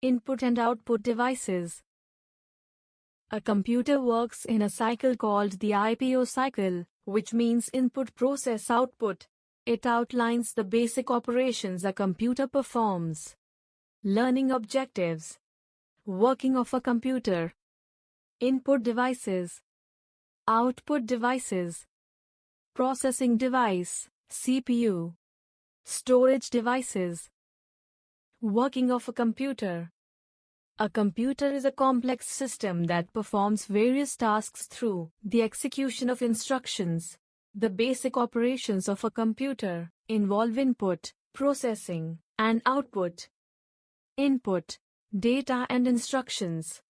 Input and output devices. A computer works in a cycle called the IPO cycle, which means input process output. It outlines the basic operations a computer performs. Learning objectives. Working of a computer. Input devices. Output devices. Processing device, CPU. Storage devices. Working of a computer. A computer is a complex system that performs various tasks through the execution of instructions. The basic operations of a computer involve input, processing, and output. Input, data and instructions.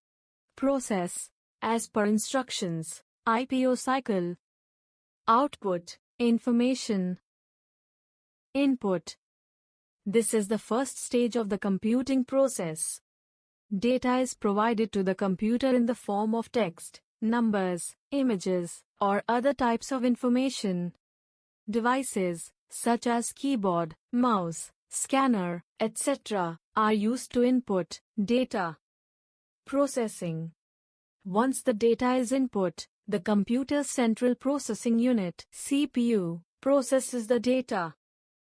Process, as per instructions, IPO cycle. Output, information. Input. This is the first stage of the computing process. Data is provided to the computer in the form of text, numbers, images, or other types of information. Devices, such as keyboard, mouse, scanner, etc., are used to input data. Processing. Once the data is input, the computer's central processing unit, CPU, processes the data.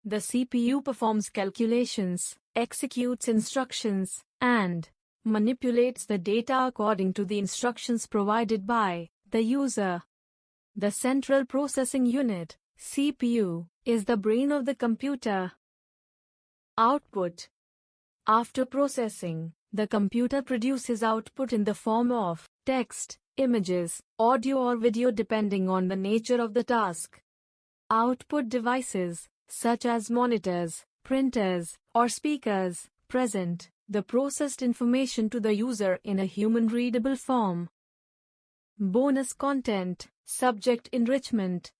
The CPU performs calculations, executes instructions, and manipulates the data according to the instructions provided by the user. The central processing unit, CPU, is the brain of the computer. Output. After processing, the computer produces output in the form of text, images, audio or video depending on the nature of the task. Output devices, such as monitors, printers, or speakers, present the processed information to the user in a human-readable form. Bonus content, subject enrichment.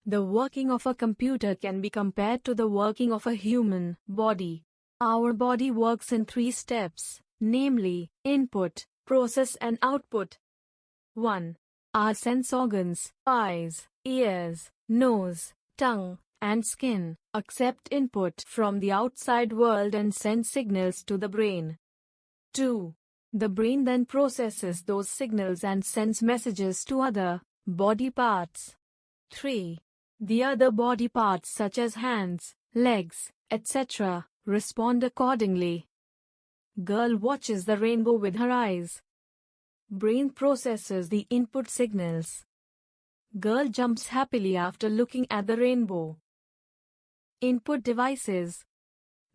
The working of a computer can be compared to the working of a human body. Our body works in 3 steps, namely, input, process and output. 1. Our sense organs, eyes, ears, nose, tongue, and skin, accept input from the outside world and send signals to the brain. 2. The brain then processes those signals and sends messages to other body parts. 3. The other body parts such as hands, legs, etc., respond accordingly. Girl watches the rainbow with her eyes. Brain processes the input signals. Girl jumps happily after looking at the rainbow. Input devices.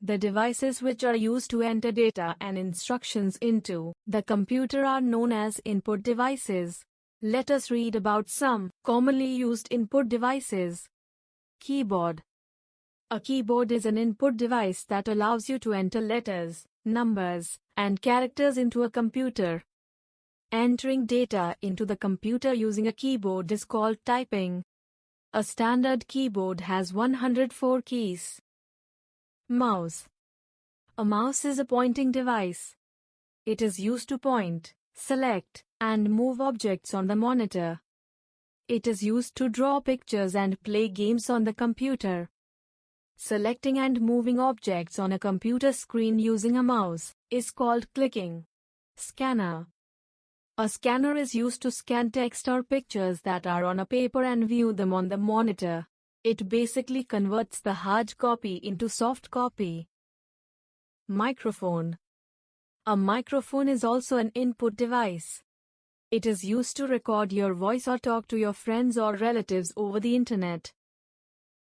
The devices which are used to enter data and instructions into the computer are known as input devices. Let us read about some commonly used input devices. Keyboard. A keyboard is an input device that allows you to enter letters, numbers, and characters into a computer. Entering data into the computer using a keyboard is called typing. A standard keyboard has 104 keys. Mouse. A mouse is a pointing device. It is used to point, select, and move objects on the monitor. It is used to draw pictures and play games on the computer. Selecting and moving objects on a computer screen using a mouse is called clicking. Scanner. A scanner is used to scan text or pictures that are on a paper and view them on the monitor. It basically converts the hard copy into soft copy. Microphone. A microphone is also an input device. It is used to record your voice or talk to your friends or relatives over the internet.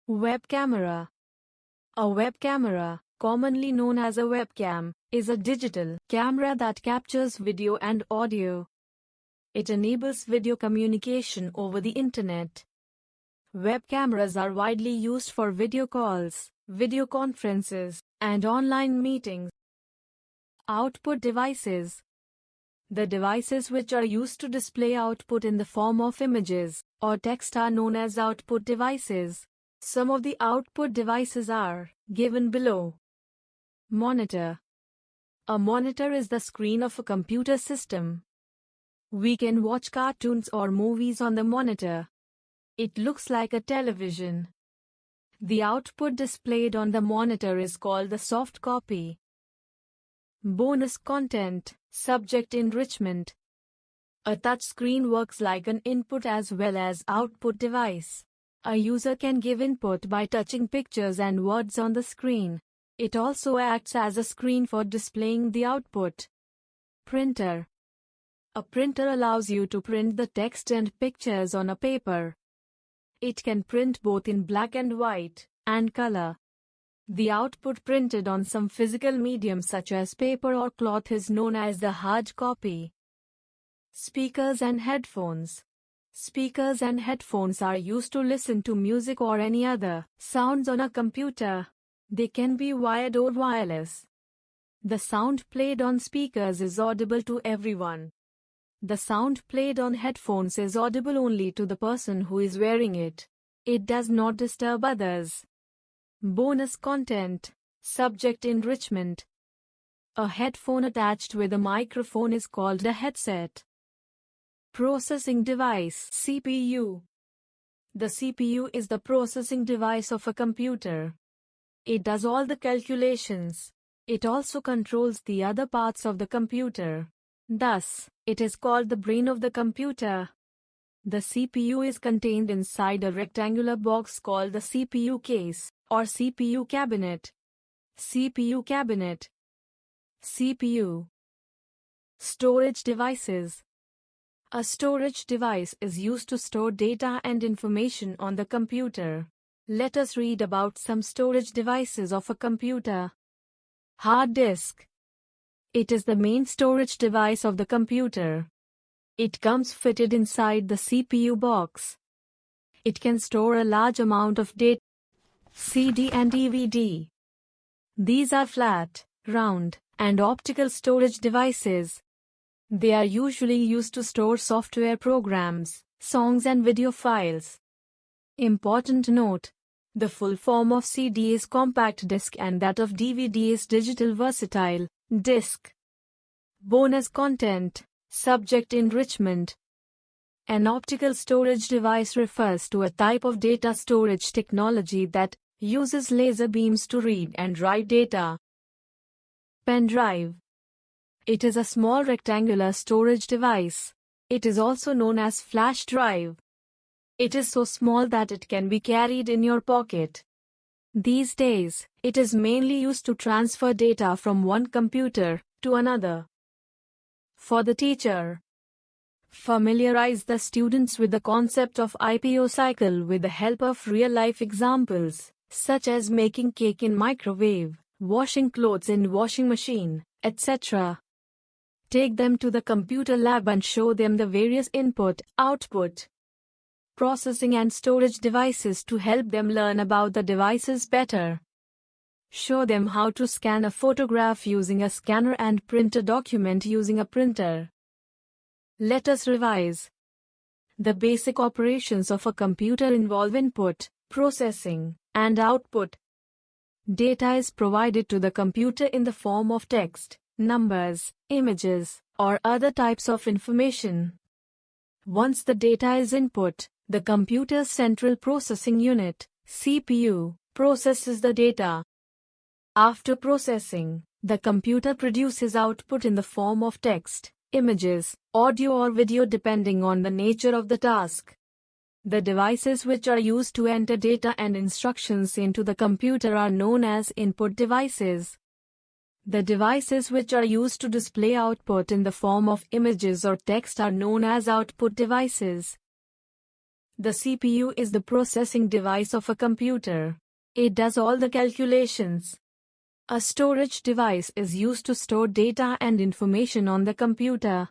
Web camera. A web camera, commonly known as a webcam, is a digital camera that captures video and audio. It enables video communication over the internet. Web cameras are widely used for video calls, video conferences, and online meetings. Output devices. The devices which are used to display output in the form of images or text are known as output devices. Some of the output devices are given below. Monitor. A monitor is the screen of a computer system. We can watch cartoons or movies on the monitor. It looks like a television. The output displayed on the monitor is called the soft copy. Bonus content, subject enrichment. A touchscreen works like an input as well as output device. A user can give input by touching pictures and words on the screen. It also acts as a screen for displaying the output. Printer. A printer allows you to print the text and pictures on a paper. It can print both in black and white, and color. The output printed on some physical medium such as paper or cloth is known as the hard copy. Speakers and headphones. Speakers and headphones are used to listen to music or any other sounds on a computer. They can be wired or wireless. The sound played on speakers is audible to everyone. The sound played on headphones is audible only to the person who is wearing it. It does not disturb others. Bonus content, subject enrichment. A headphone attached with a microphone is called a headset. Processing device, CPU. The CPU is the processing device of a computer. It does all the calculations. It also controls the other parts of the computer. Thus, it is called the brain of the computer. The CPU is contained inside a rectangular box called the CPU case, or CPU cabinet. CPU cabinet. CPU. Storage devices. A storage device is used to store data and information on the computer. Let us read about some storage devices of a computer. Hard disk. It is the main storage device of the computer. It comes fitted inside the CPU box. It can store a large amount of data. CD and DVD. These are flat, round, and optical storage devices. They are usually used to store software programs, songs and video files. Important note: the full form of CD is compact disc and that of DVD is digital versatile disc. Bonus content, subject enrichment. An optical storage device refers to a type of data storage technology that uses laser beams to read and write data. Pen drive. It is a small rectangular storage device. It is also known as flash drive. It is so small that it can be carried in your pocket. These days, it is mainly used to transfer data from one computer to another. For the teacher. Familiarize the students with the concept of IPO cycle with the help of real-life examples, such as making cake in microwave, washing clothes in washing machine, etc. Take them to the computer lab and show them the various input, output, processing and storage devices to help them learn about the devices better. Show them how to scan a photograph using a scanner and print a document using a printer. Let us revise. The basic operations of a computer involve input, processing, and output. Data is provided to the computer in the form of text, numbers, images, or other types of information. Once the data is input, the computer's central processing unit, CPU, processes the data. After processing, the computer produces output in the form of text, images, audio or video depending on the nature of the task. The devices which are used to enter data and instructions into the computer are known as input devices. The devices which are used to display output in the form of images or text are known as output devices. The CPU is the processing device of a computer. It does all the calculations. A storage device is used to store data and information on the computer.